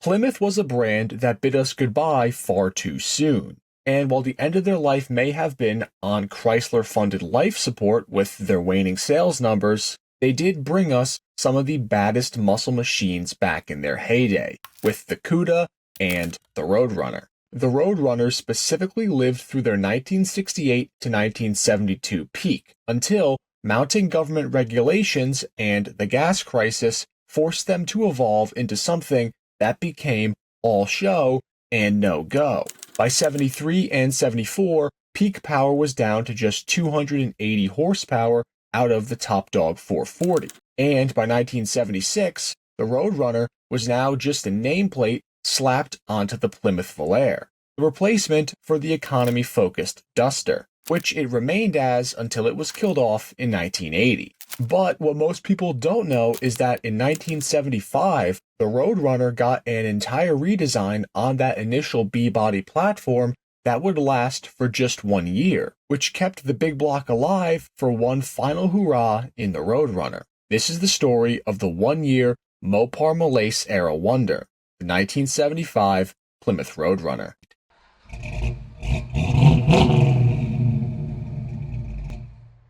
Plymouth was a brand that bid us goodbye far too soon. And while the end of their life may have been on Chrysler-funded life support with their waning sales numbers, they did bring us some of the baddest muscle machines back in their heyday, with the Cuda and the Roadrunner. The Roadrunners specifically lived through their 1968 to 1972 peak, until mounting government regulations and the gas crisis forced them to evolve into something that became all show and no go. By 73 and 74, peak power was down to just 280 horsepower out of the top dog 440. And by 1976, the Roadrunner was now just a nameplate slapped onto the Plymouth Volare, the replacement for the economy-focused Duster, which it remained as until it was killed off in 1980. But what most people don't know is that in 1975, the Roadrunner got an entire redesign on that initial B-body platform that would last for just 1 year, which kept the big block alive for one final hurrah in the Roadrunner. This is the story of the 1-year Mopar Malaise era wonder, the 1975 Plymouth Roadrunner.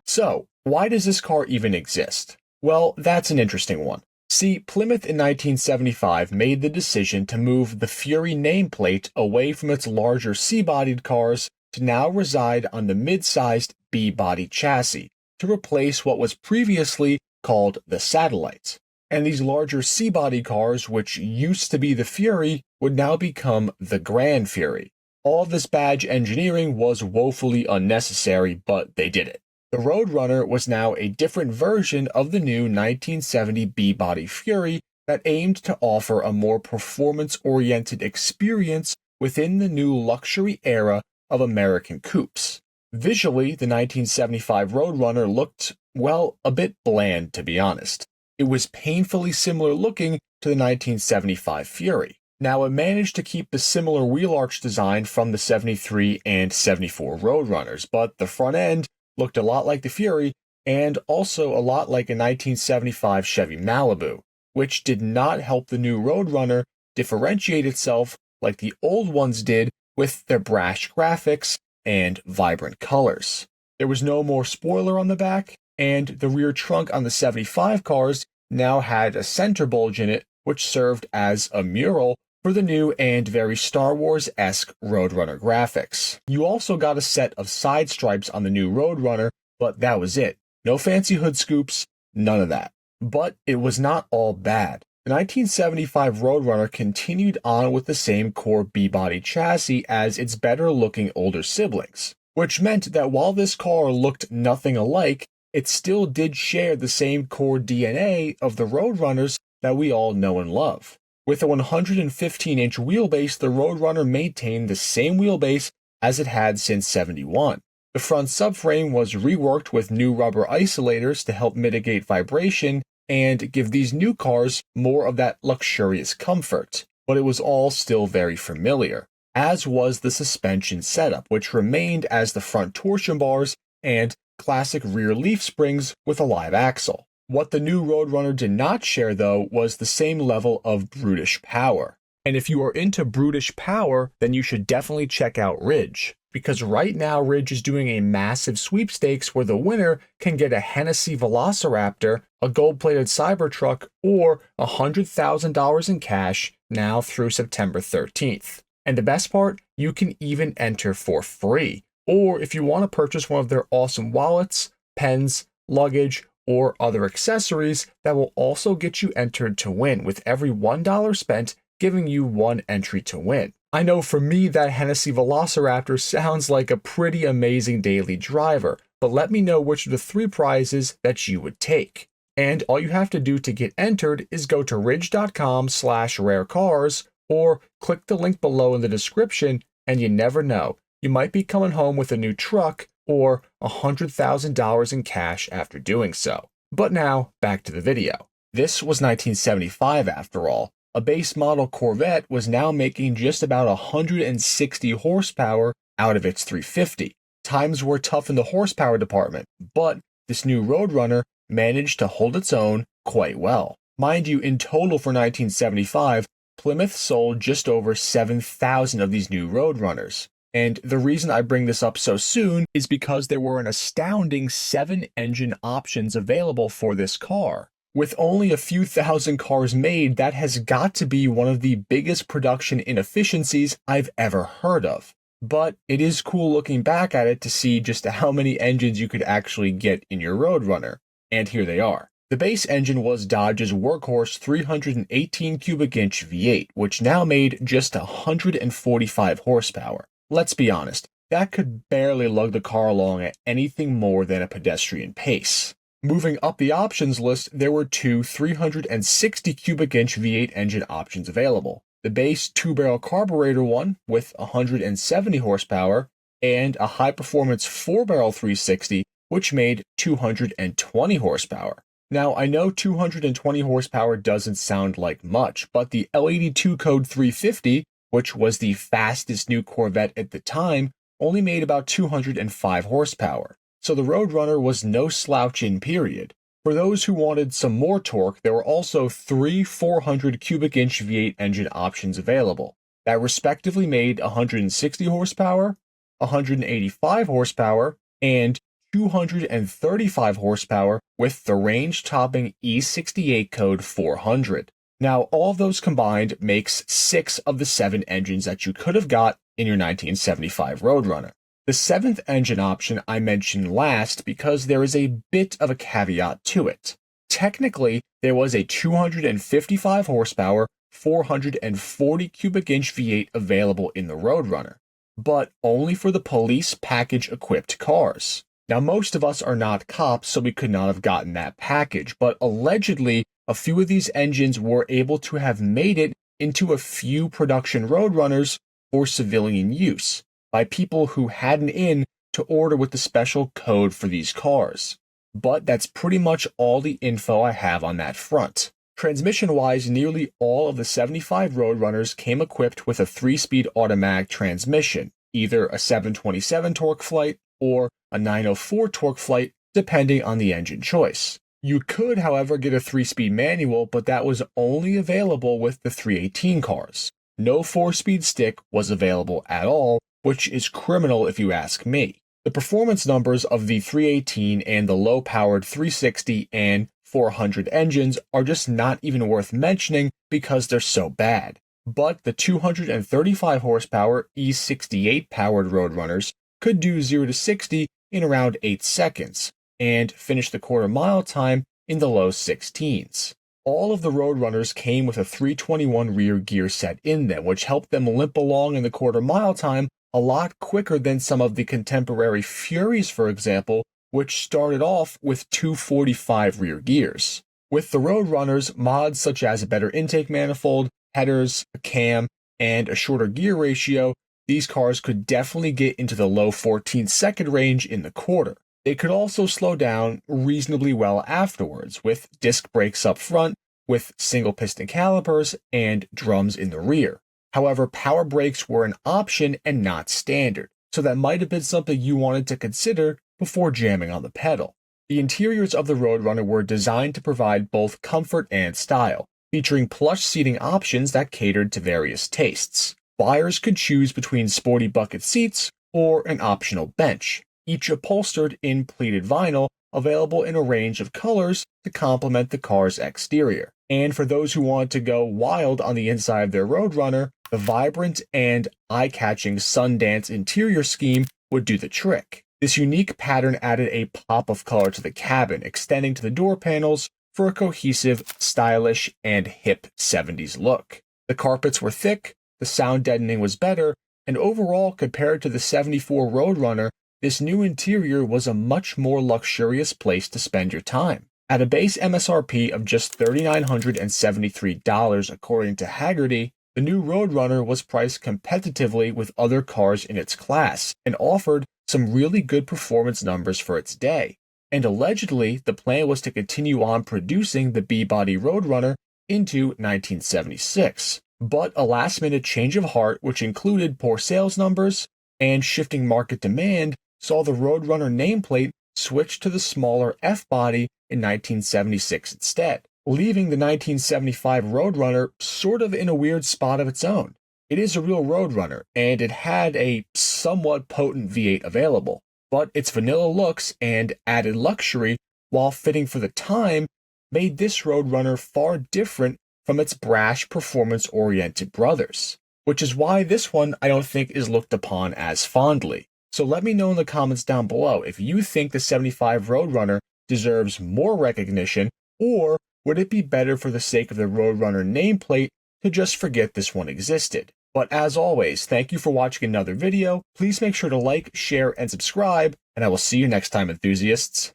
So, why does this car even exist? Well, that's an interesting one. See, Plymouth in 1975 made the decision to move the Fury nameplate away from its larger C-bodied cars to now reside on the mid-sized B-body chassis, to replace what was previously called the Satellites. And these larger C-body cars, which used to be the Fury, would now become the Grand Fury. All this badge engineering was woefully unnecessary, but they did it. The Roadrunner was now a different version of the new 1970 B-body Fury that aimed to offer a more performance-oriented experience within the new luxury era of American coupes. Visually, the 1975 Roadrunner looked, well, a bit bland, to be honest. It was painfully similar looking to the 1975 Fury. Now, it managed to keep the similar wheel arch design from the 73 and 74 Roadrunners, but the front end looked a lot like the Fury, and also a lot like a 1975 Chevy Malibu, which did not help the new Roadrunner differentiate itself like the old ones did with their brash graphics and vibrant colors. There was no more spoiler on the back, and the rear trunk on the 75 cars now had a center bulge in it, which served as a mural for the new and very Star Wars-esque Roadrunner graphics. You also got a set of side stripes on the new Roadrunner, but that was it. No fancy hood scoops, none of that. But it was not all bad. The 1975 Roadrunner continued on with the same core B-body chassis as its better-looking older siblings, which meant that while this car looked nothing alike, it still did share the same core DNA of the Roadrunners that we all know and love. With a 115-inch wheelbase, the Roadrunner maintained the same wheelbase as it had since '71. The front subframe was reworked with new rubber isolators to help mitigate vibration and give these new cars more of that luxurious comfort, but it was all still very familiar, as was the suspension setup, which remained as the front torsion bars and classic rear leaf springs with a live axle. What the new Roadrunner did not share, though, was the same level of brutish power. And if you are into brutish power, then you should definitely check out Ridge, because right now Ridge is doing a massive sweepstakes where the winner can get a Hennessy Velociraptor, a gold-plated Cybertruck, or $100,000 in cash now through September 13th. And the best part, you can even enter for free. Or if you want to purchase one of their awesome wallets, pens, luggage, or other accessories that will also get you entered to win, with every $1 spent giving you one entry to win. I know for me that Hennessy Velociraptor sounds like a pretty amazing daily driver, but let me know which of the 3 prizes that you would take. And all you have to do to get entered is go to ridge.com/rarecars or click the link below in the description, and you never know, you might be coming home with a new truck or $100,000 in cash after doing so. But now, back to the video. This was 1975 after all. A base model Corvette was now making just about 160 horsepower out of its 350. Times were tough in the horsepower department, but this new Roadrunner managed to hold its own quite well. Mind you, in total for 1975, Plymouth sold just over 7,000 of these new Roadrunners. And the reason I bring this up so soon is because there were an astounding 7 engine options available for this car. With only a few thousand cars made, that has got to be one of the biggest production inefficiencies I've ever heard of. But it is cool looking back at it to see just how many engines you could actually get in your Roadrunner. And here they are. The base engine was Dodge's workhorse 318 cubic inch V8, which now made just 145 horsepower. Let's be honest, that could barely lug the car along at anything more than a pedestrian pace. Moving up the options list, there were two 360 cubic inch V8 engine options available. The base 2-barrel carburetor one with 170 horsepower, and a high-performance 4-barrel 360, which made 220 horsepower. Now, I know 220 horsepower doesn't sound like much, but the L82 Code 350, which was the fastest new Corvette at the time, only made about 205 horsepower. So the Roadrunner was no slouch in period. For those who wanted some more torque, there were also 3 400 cubic inch V8 engine options available that respectively made 160 horsepower, 185 horsepower, and 235 horsepower with the range-topping E68 Code 400. Now, all of those combined makes 6 of the 7 engines that you could have got in your 1975 Roadrunner. The 7th engine option I mentioned last because there is a bit of a caveat to it. Technically, there was a 255 horsepower, 440 cubic inch V8 available in the Roadrunner, but only for the police package-equipped cars. Now, most of us are not cops, so we could not have gotten that package, but allegedly, a few of these engines were able to have made it into a few production Roadrunners for civilian use by people who had an in to order with the special code for these cars. But that's pretty much all the info I have on that front. Transmission-wise, nearly all of the 75 Roadrunners came equipped with a 3-speed automatic transmission, either a 727 torque flight or a 904 torque flight, depending on the engine choice. You could, however, get a 3-speed manual, but that was only available with the 318 cars. No 4-speed stick was available at all, which is criminal if you ask me. The performance numbers of the 318 and the low-powered 360 and 400 engines are just not even worth mentioning because they're so bad. But the 235 horsepower E68 powered Roadrunners could do 0 to 60 in around 8 seconds, and finish the quarter-mile time in the low 16s. All of the Roadrunners came with a 321 rear gear set in them, which helped them limp along in the quarter-mile time a lot quicker than some of the contemporary Furies, for example, which started off with 245 rear gears. With the Roadrunners, mods such as a better intake manifold, headers, a cam, and a shorter gear ratio, these cars could definitely get into the low 14-second range in the quarter. They could also slow down reasonably well afterwards, with disc brakes up front, with single piston calipers, and drums in the rear. However, power brakes were an option and not standard, so that might have been something you wanted to consider before jamming on the pedal. The interiors of the Roadrunner were designed to provide both comfort and style, featuring plush seating options that catered to various tastes. Buyers could choose between sporty bucket seats or an optional bench, each upholstered in pleated vinyl, available in a range of colors to complement the car's exterior. And for those who want to go wild on the inside of their Roadrunner, the vibrant and eye-catching Sundance interior scheme would do the trick. This unique pattern added a pop of color to the cabin, extending to the door panels for a cohesive, stylish, and hip 70s look. The carpets were thick, the sound deadening was better, and overall, compared to the 74 Roadrunner, this new interior was a much more luxurious place to spend your time. At a base MSRP of just $3,973 according to Haggerty, the new Roadrunner was priced competitively with other cars in its class and offered some really good performance numbers for its day. And allegedly, the plan was to continue on producing the B-body Roadrunner into 1976. But a last-minute change of heart, which included poor sales numbers and shifting market demand, saw the Roadrunner nameplate switch to the smaller F-body in 1976 instead. leaving the 1975 Roadrunner sort of in a weird spot of its own. It is a real Roadrunner, and it had a somewhat potent V8 available, but its vanilla looks and added luxury, while fitting for the time, made this Roadrunner far different from its brash, performance-oriented brothers, which is why this one I don't think is looked upon as fondly. So let me know in the comments down below if you think the 75 Roadrunner deserves more recognition, or would it be better for the sake of the Roadrunner nameplate to just forget this one existed? But as always, thank you for watching another video. Please make sure to like, share, and subscribe, and I will see you next time, enthusiasts.